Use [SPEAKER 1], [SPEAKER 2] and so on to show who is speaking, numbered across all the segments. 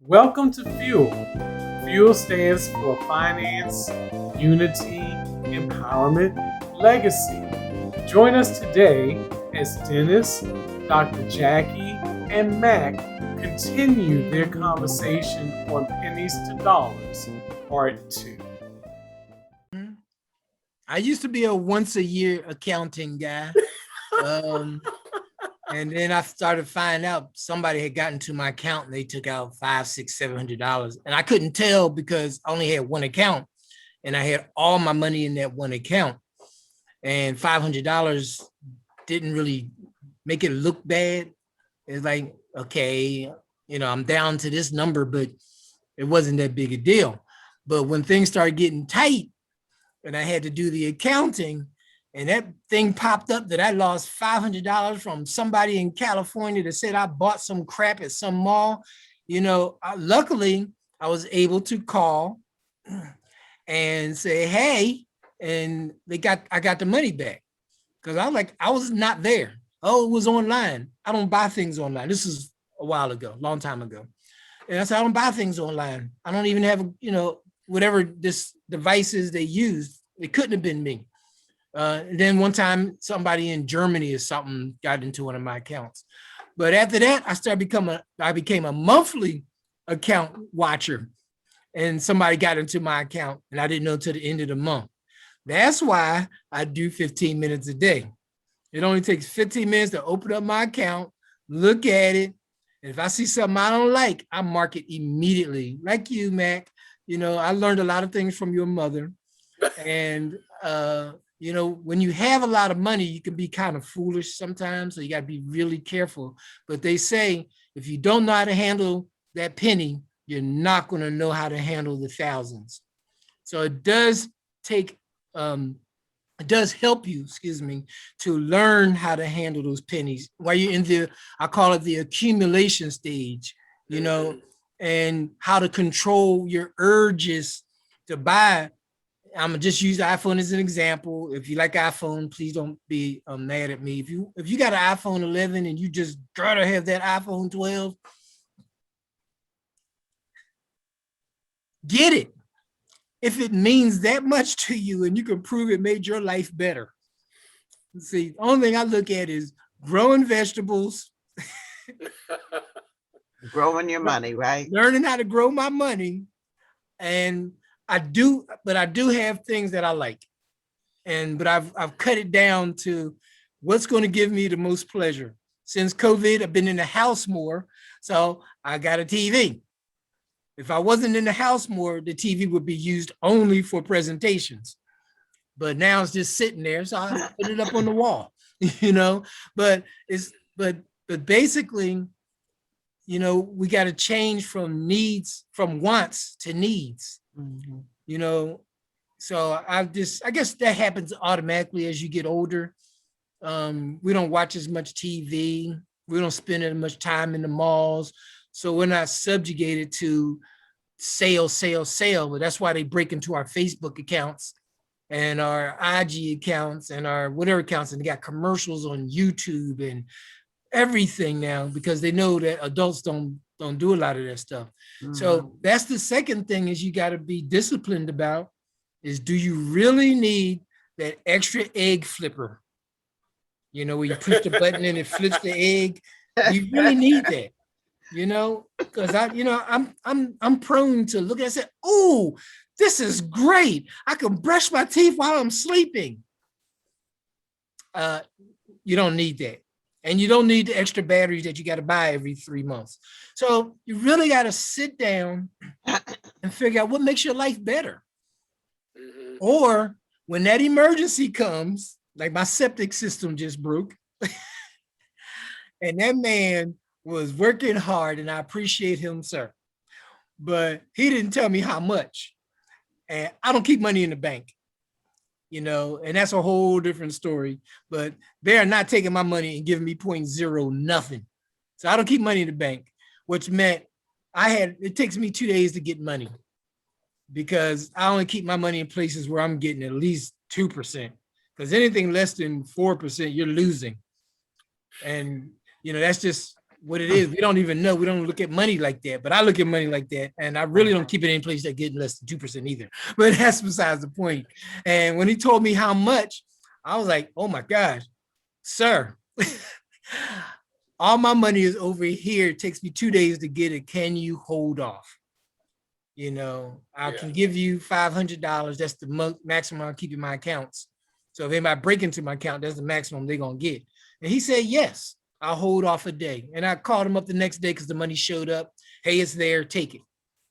[SPEAKER 1] Welcome to Fuel. Fuel stands for Finance, Unity, Empowerment, Legacy. Join us today as Dennis, Dr. Jackie, and Mac continue their conversation on Pennies to Dollars, Part 2.
[SPEAKER 2] I used to be a once a year accounting guy. And then I started finding out somebody had gotten to my account and they took out $500, $600, $700. And I couldn't tell because I only had one account and I had all my money in that one account. And $500 didn't really make it look bad. It's like, okay, I'm down to this number, but it wasn't that big a deal. But when things started getting tight and I had to do the accounting, and that thing popped up that I lost $500 from somebody in California that said I bought some crap at some mall. Luckily, I was able to call and say, hey, and I got the money back. Because I was not there. Oh, it was online. I don't buy things online. This is a while ago, long time ago. And I said, I don't buy things online. I don't even have, whatever this devices they used. It couldn't have been me. Then one time somebody in Germany or something got into one of my accounts. But after that, I became a monthly account watcher, and somebody got into my account and I didn't know until the end of the month. That's why I do 15 minutes a day. It only takes 15 minutes to open up my account, look at it. And if I see something I don't like, I mark it immediately. Like you, Mac, I learned a lot of things from your mother. And, when you have a lot of money, you can be kind of foolish sometimes. So you got to be really careful. But they say, if you don't know how to handle that penny, you're not going to know how to handle the thousands. So it does help you, to learn how to handle those pennies while you're in I call it the accumulation stage, and how to control your urges to buy. I'm gonna just use the iPhone as an example. If you like iPhone, please don't be mad at me. If you got an iPhone 11 and you just gotta have that iPhone 12, get it. If it means that much to you and you can prove it made your life better. See, the only thing I look at is growing vegetables.
[SPEAKER 3] Growing your money, right?
[SPEAKER 2] Learning how to grow my money. And I do have things that I like. But I've cut it down to what's going to give me the most pleasure. Since COVID, I've been in the house more. So I got a TV. If I wasn't in the house more, the TV would be used only for presentations. But now it's just sitting there. So I put it up on the wall, but basically, we got to change from wants to needs. Mm-hmm. So I guess that happens automatically as you get older. We don't watch as much TV. We don't spend as much time in the malls. So we're not subjugated to sale. But that's why they break into our Facebook accounts and our IG accounts and our whatever accounts, and they got commercials on YouTube and everything now, because they know that adults don't do a lot of that stuff. Mm-hmm. So that's the second thing is you got to be disciplined about is, do you really need that extra egg flipper? Where you push the button and it flips the egg. You really need that, because I'm prone to look at it and say, oh, this is great. I can brush my teeth while I'm sleeping. You don't need that. And you don't need the extra batteries that you got to buy every 3 months. So you really got to sit down and figure out what makes your life better. Mm-hmm. Or when that emergency comes, like my septic system just broke, and that man was working hard, and I appreciate him, sir. But he didn't tell me how much. And I don't keep money in the bank. And that's a whole different story, but they are not taking my money and giving me 0.0 nothing. So I don't keep money in the bank, which meant it takes me 2 days to get money, because I only keep my money in places where I'm getting at least 2%, because anything less than 4%, you're losing. And, that's just what it is. We don't even know. We don't look at money like that, but I look at money like that. And I really don't keep it in place that getting less than 2% either. But that's besides the point. And when he told me how much, I was like, oh my gosh, sir, all my money is over here. It takes me 2 days to get it. Can you hold off? You know, I can give you $500. That's the maximum I'll keep in my accounts. So if anybody break into my account, that's the maximum they're going to get. And he said, yes, I'll hold off a day. And I called him up the next day because the money showed up. Hey, it's there, take it.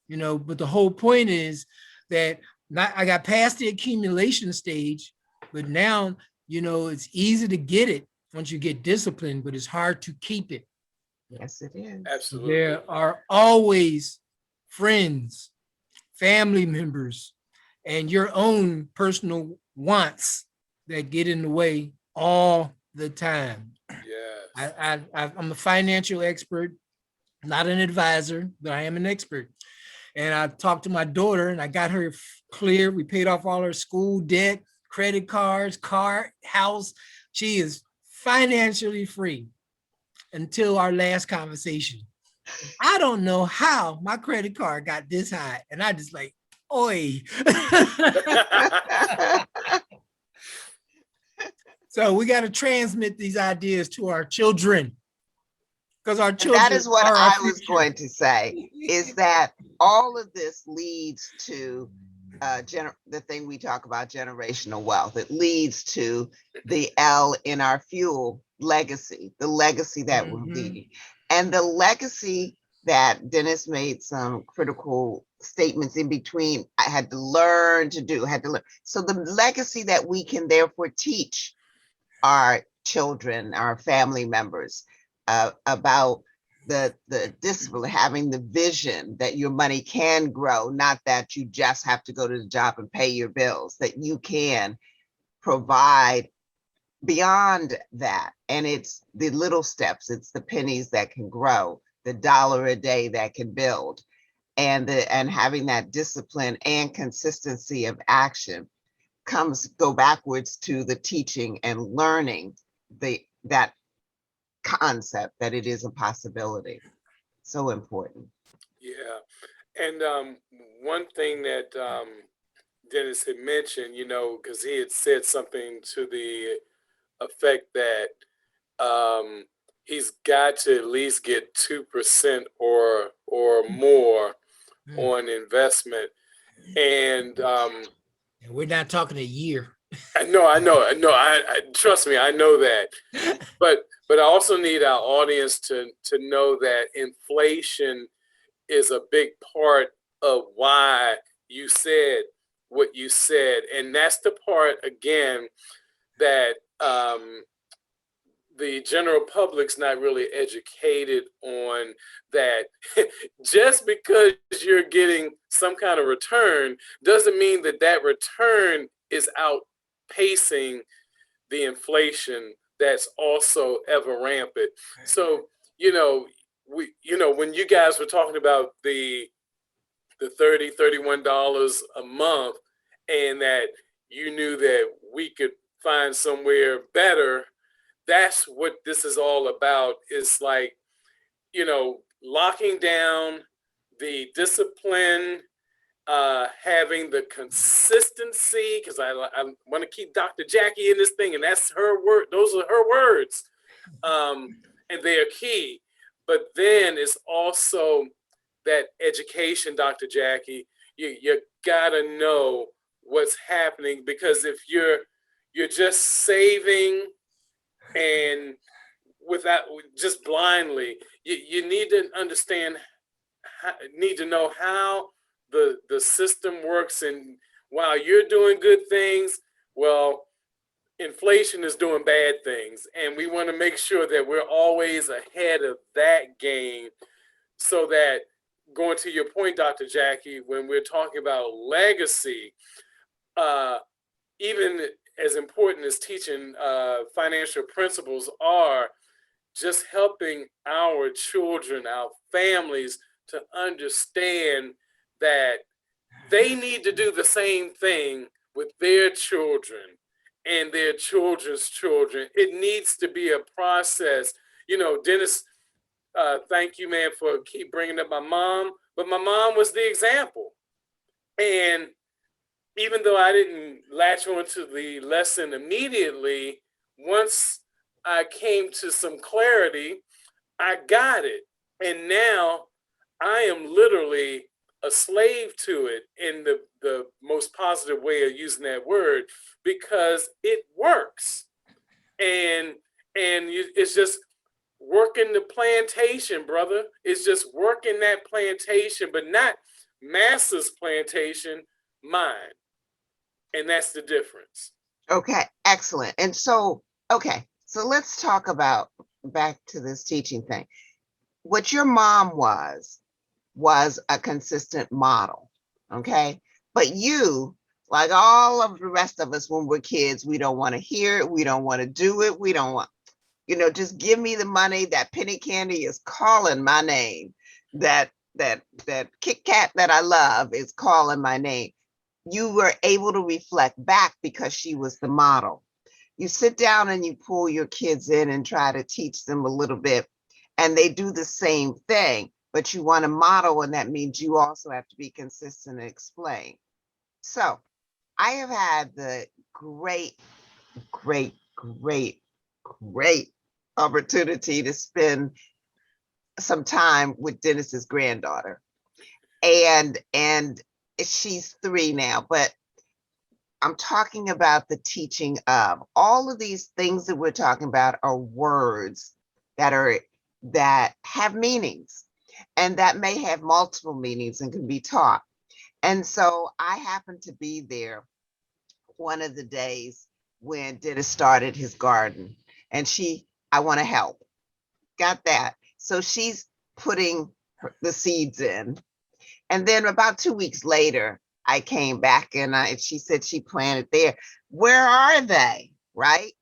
[SPEAKER 2] You know, but the whole point is that I got past the accumulation stage, but now, you know, it's easy to get it once you get disciplined, but it's hard to keep it.
[SPEAKER 3] Yes, it is.
[SPEAKER 1] Absolutely.
[SPEAKER 2] There are always friends, family members, and your own personal wants that get in the way all the time.
[SPEAKER 1] Yes.
[SPEAKER 2] I'm a financial expert, not an advisor, but I am an expert. And I talked to my daughter and I got her clear. We paid off all her school debt, credit cards, car, house. She is financially free until our last conversation. I don't know how my credit card got this high. And I just like, oi. So we got to transmit these ideas to our children. Because our children.
[SPEAKER 3] That is what I was
[SPEAKER 2] future.
[SPEAKER 3] going to say, is that all of this leads to the thing we talk about, generational wealth. It leads to the L in our fuel, legacy, the legacy that we're leaving. And the legacy that Dennis made some critical statements in between, I had to learn to do, So the legacy that we can therefore teach our children, our family members, about the discipline, having the vision that your money can grow, not that you just have to go to the job and pay your bills, that you can provide beyond that. And it's the little steps, it's the pennies that can grow, the dollar a day that can build, and having that discipline and consistency of action go backwards to the teaching and learning that concept that it is a possibility. So important.
[SPEAKER 1] Yeah. And one thing that Dennis had mentioned, you know, because he had said something to the effect that he's got to at least get 2% or more on investment. And
[SPEAKER 2] we're not talking a year.
[SPEAKER 1] I know. I trust me. I know that. But I also need our audience to know that inflation is a big part of why you said what you said, and that's the part again that the general public's not really educated on, that just because you're getting some kind of return doesn't mean that that return is outpacing the inflation that's also ever rampant. So, when you guys were talking about the $31 a month, and that you knew that we could find somewhere better, that's what this is all about. Is like, locking down the discipline, having the consistency, because I want to keep Dr. Jackie in this thing, and that's her word. Those are her words, and they are key. But then it's also that education, Dr. Jackie. You gotta know what's happening, because if you're just saving and without, just blindly, you need to understand, need to know how the system works. And while you're doing good things, well, inflation is doing bad things, and we want to make sure that we're always ahead of that game, so that, going to your point, Dr. Jackie, when we're talking about legacy, even as important as teaching financial principles are, just helping our children, our families, to understand that they need to do the same thing with their children and their children's children. It needs to be a process. Dennis Thank you, man, for keep bringing up my mom. But my mom was the example. And even though I didn't latch on to the lesson immediately, once I came to some clarity, I got it. And now I am literally a slave to it in the most positive way of using that word because it works. And it's just working the plantation, brother. It's just working that plantation, but not Massa's plantation, mine. And that's the difference.
[SPEAKER 3] Okay, excellent. And so, okay, so let's talk about back to this teaching thing. What your mom was a consistent model, okay? But you, like all of the rest of us when we're kids, we don't want to hear it, we don't want to do it, we don't want, just give me the money. That penny candy is calling my name. That Kit Kat that I love is calling my name. You were able to reflect back because she was the model. You sit down and you pull your kids in and try to teach them a little bit, and they do the same thing, but you want to model, and that means you also have to be consistent and explain. So I have had the great, great, great, great opportunity to spend some time with Dennis's granddaughter. And she's 3 now, but I'm talking about the teaching of all of these things that we're talking about are words that have meanings, and that may have multiple meanings and can be taught. And so I happened to be there one of the days when Dennis started his garden, and I want to help. Got that. So she's putting the seeds in. And then about 2 weeks later, I came back and she said she planted there. Where are they? Right?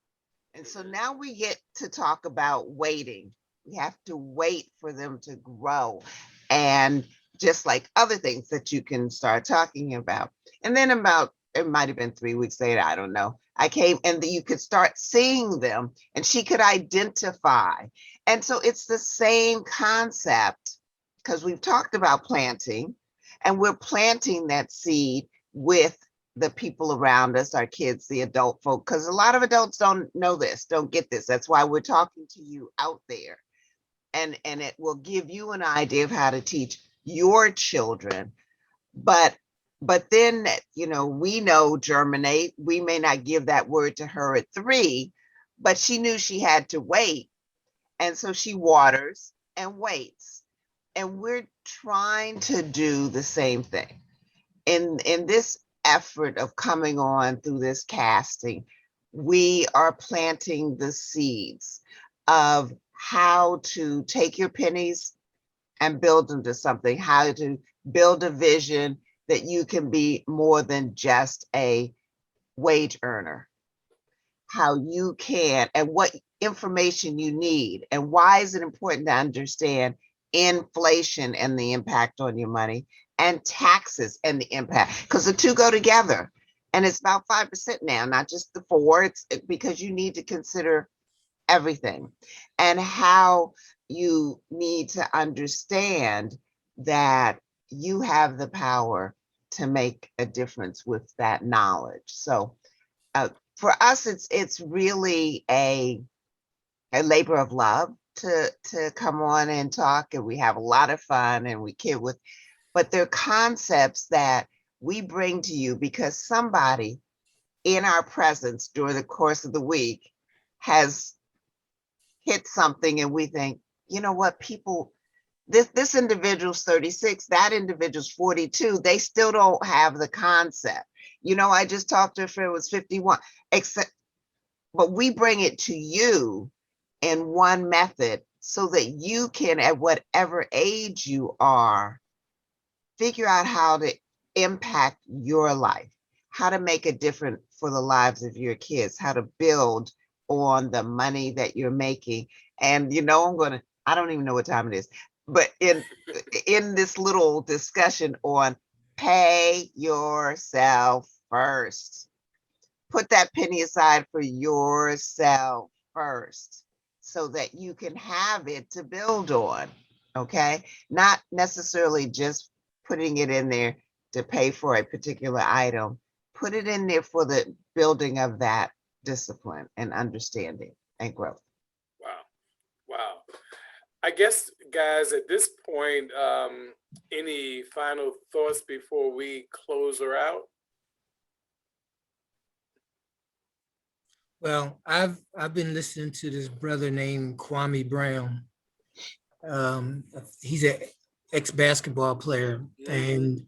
[SPEAKER 3] And so now we get to talk about waiting. We have to wait for them to grow. And just like other things that you can start talking about. And then it might have been 3 weeks later, I don't know. I came and you could start seeing them and she could identify. And so it's the same concept because we've talked about planting and we're planting that seed with the people around us, our kids, the adult folk, because a lot of adults don't know this, don't get this. That's why we're talking to you out there. And it will give you an idea of how to teach your children. But then, we know germinate. We may not give that word to her at 3, but she knew she had to wait. And so she waters and waits. And we're trying to do the same thing. In this effort of coming on through this casting, we are planting the seeds of how to take your pennies and build them to something, how to build a vision that you can be more than just a wage earner, how you can, and what information you need, and why is it important to understand inflation and the impact on your money, and taxes and the impact, because the two go together. And it's about 5% now, not just the 4. It's because you need to consider everything, and how you need to understand that you have the power to make a difference with that knowledge. So for us, it's really a labor of love to come on and talk, and we have a lot of fun and we kid with, but they're concepts that we bring to you because somebody in our presence during the course of the week has hit something and we think, you know what, people, this individual's 36, that individual's 42, they still don't have the concept. I just talked to a friend who was 51, but we bring it to you in one method so that you can, at whatever age you are, figure out how to impact your life, how to make a difference for the lives of your kids, how to build on the money that you're making. And I don't even know what time it is, but in this little discussion on pay yourself first, put that penny aside for yourself first. so that you can have it to build on. Okay. Not necessarily just putting it in there to pay for a particular item. Put it in there for the building of that discipline and understanding and growth.
[SPEAKER 1] Wow. Wow. I guess, guys, at this point, any final thoughts before we close her out?
[SPEAKER 2] Well, I've been listening to this brother named Kwame Brown. He's an ex-basketball player, and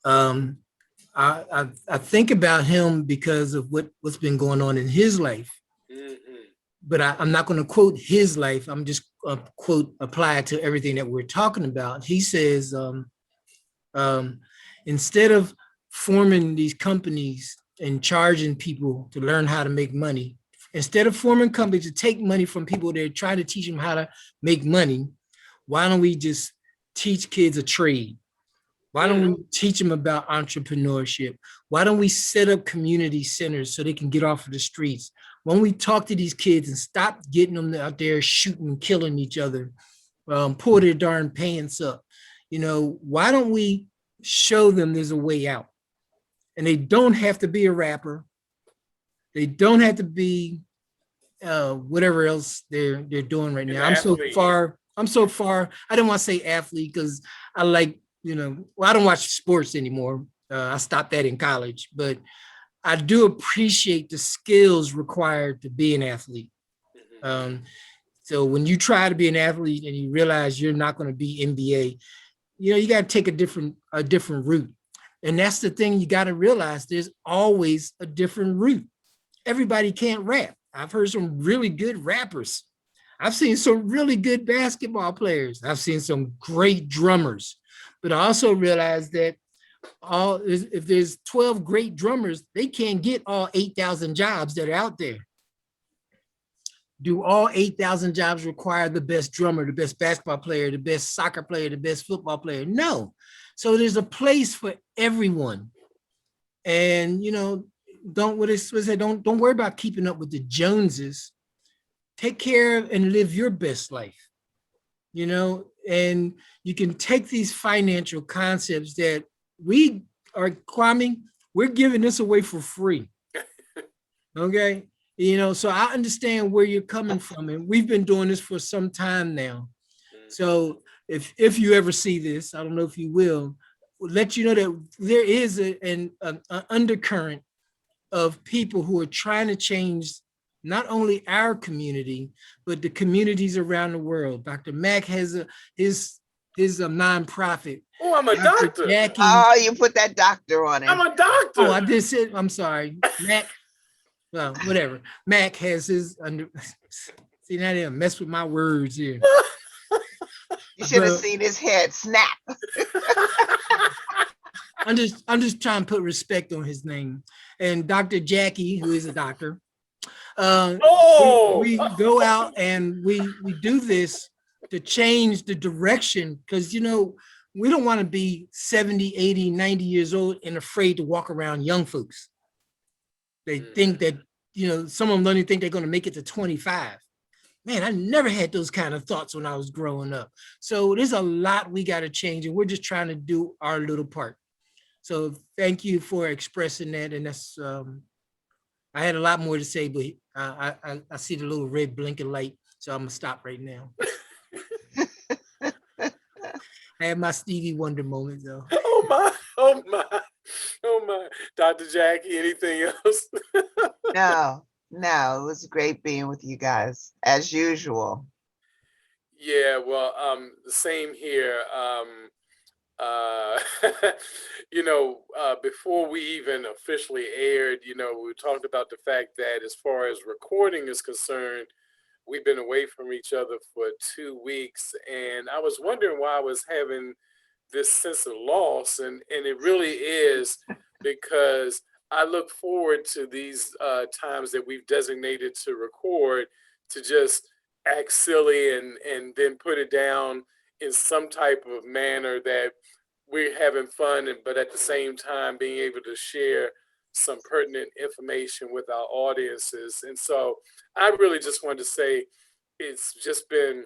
[SPEAKER 2] I think about him because of what's been going on in his life. But I'm not going to quote his life. I'm just quote apply it to everything that we're talking about. He says, instead of forming these companies and charging people to learn how to make money, instead of forming companies to take money from people that are trying to teach them how to make money, why don't we just teach kids a trade? Why don't we teach them about entrepreneurship? Why don't we set up community centers so they can get off of the streets? Why don't we talk to these kids and stop getting them out there shooting and killing each other, pull their darn pants up? You know, why don't we show them there's a way out? And they don't have to be a rapper. They don't have to be whatever else they're doing right now. I'm so far. I didn't want to say athlete because I like, I don't watch sports anymore. I stopped that in college, but I do appreciate the skills required to be an athlete. So when you try to be an athlete and you realize you're not going to be NBA, you got to take a different route. And that's the thing you got to realize, there's always a different route. Everybody can't rap. I've heard some really good rappers. I've seen some really good basketball players. I've seen some great drummers. But I also realized that if there's 12 great drummers, they can't get all 8,000 jobs that are out there. Do all 8,000 jobs require the best drummer, the best basketball player, the best soccer player, the best football player? No. So there's a place for everyone. And, don't worry about keeping up with the Joneses. Take care of and live your best life, and you can take these financial concepts that Kwame, we're giving this away for free. Okay. So I understand where you're coming from, and we've been doing this for some time now. So if you ever see this, I don't know if you will, let you know that there is an undercurrent of people who are trying to change not only our community, but the communities around the world. Dr. Mack has his nonprofit.
[SPEAKER 1] Oh, I'm a doctor.
[SPEAKER 2] Jackie,
[SPEAKER 3] you put that doctor on it.
[SPEAKER 1] I'm a doctor.
[SPEAKER 2] Oh, I did say, I'm sorry. Mack, well, whatever. Mack has his see, now they mess with my words here.
[SPEAKER 3] You should have seen his head snap.
[SPEAKER 2] I'm just trying to put respect on his name. And Dr. Jackie, who is a doctor, we go out and we do this to change the direction, because we don't want to be 70, 80, 90 years old and afraid to walk around young folks. They think that, some of them don't even think they're going to make it to 25. Man, I never had those kind of thoughts when I was growing up. So there's a lot we got to change, and we're just trying to do our little part. So thank you for expressing that. And that's, I had a lot more to say, but I see the little red blinking light. So I'm gonna stop right now. I had my Stevie Wonder moment though.
[SPEAKER 1] Oh my. Dr. Jackie, anything else?
[SPEAKER 3] No, it was great being with you guys as usual.
[SPEAKER 1] Yeah, well, the same here. Before we even officially aired, we talked about the fact that as far as recording is concerned, we've been away from each other for 2 weeks, and I was wondering why I was having this sense of loss, and it really is because I look forward to these times that we've designated to record, to just act silly and then put it down in some type of manner that we're having fun, but at the same time being able to share some pertinent information with our audiences. And so I really just wanted to say it's just been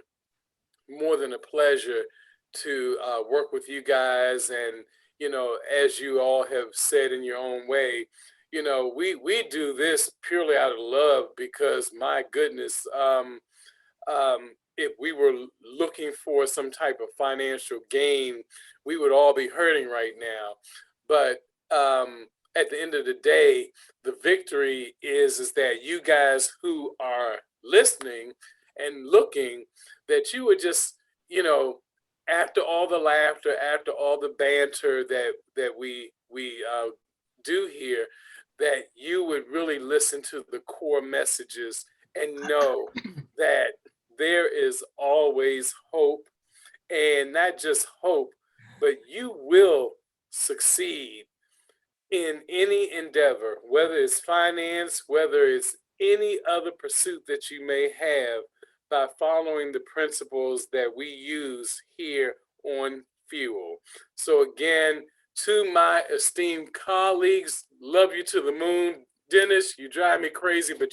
[SPEAKER 1] more than a pleasure to work with you guys. And, as you all have said in your own way, we do this purely out of love because, my goodness, if we were looking for some type of financial gain, we would all be hurting right now. But at the end of the day, the victory is that you guys who are listening and looking, that you would just, after all the laughter, after all the banter that we do here, that you would really listen to the core messages and know that there is always hope, and not just hope, but you will succeed in any endeavor, whether it's finance, whether it's any other pursuit that you may have, by following the principles that we use here on Fuel. So again, to my esteemed colleagues, love you to the moon. Dennis, you drive me crazy, but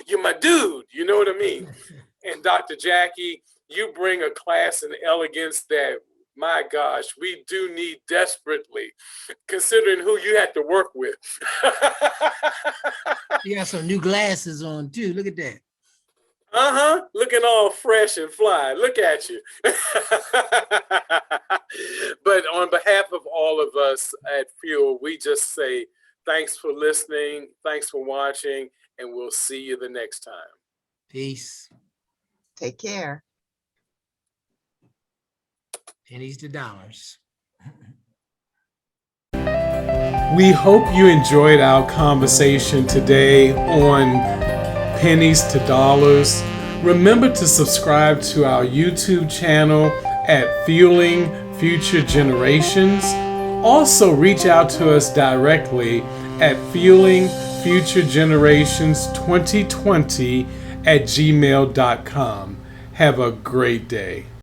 [SPEAKER 1] you're my dude. You know what I mean? And Dr. Jackie, you bring a class and elegance that, my gosh, we do need desperately, considering who you had to work with.
[SPEAKER 2] You got some new glasses on too. Look at that.
[SPEAKER 1] Looking all fresh and fly. Look at you. But on behalf of all of us at Fuel, we just say thanks for listening, thanks for watching, and we'll see you the next time.
[SPEAKER 2] Peace.
[SPEAKER 3] Take care.
[SPEAKER 2] Pennies to dollars.
[SPEAKER 1] We hope you enjoyed our conversation today on Pennies to Dollars. Remember to subscribe to our YouTube channel at Fueling Future Generations. Also, reach out to us directly at fuelingfuturegenerations2020@gmail.com. Have a great day.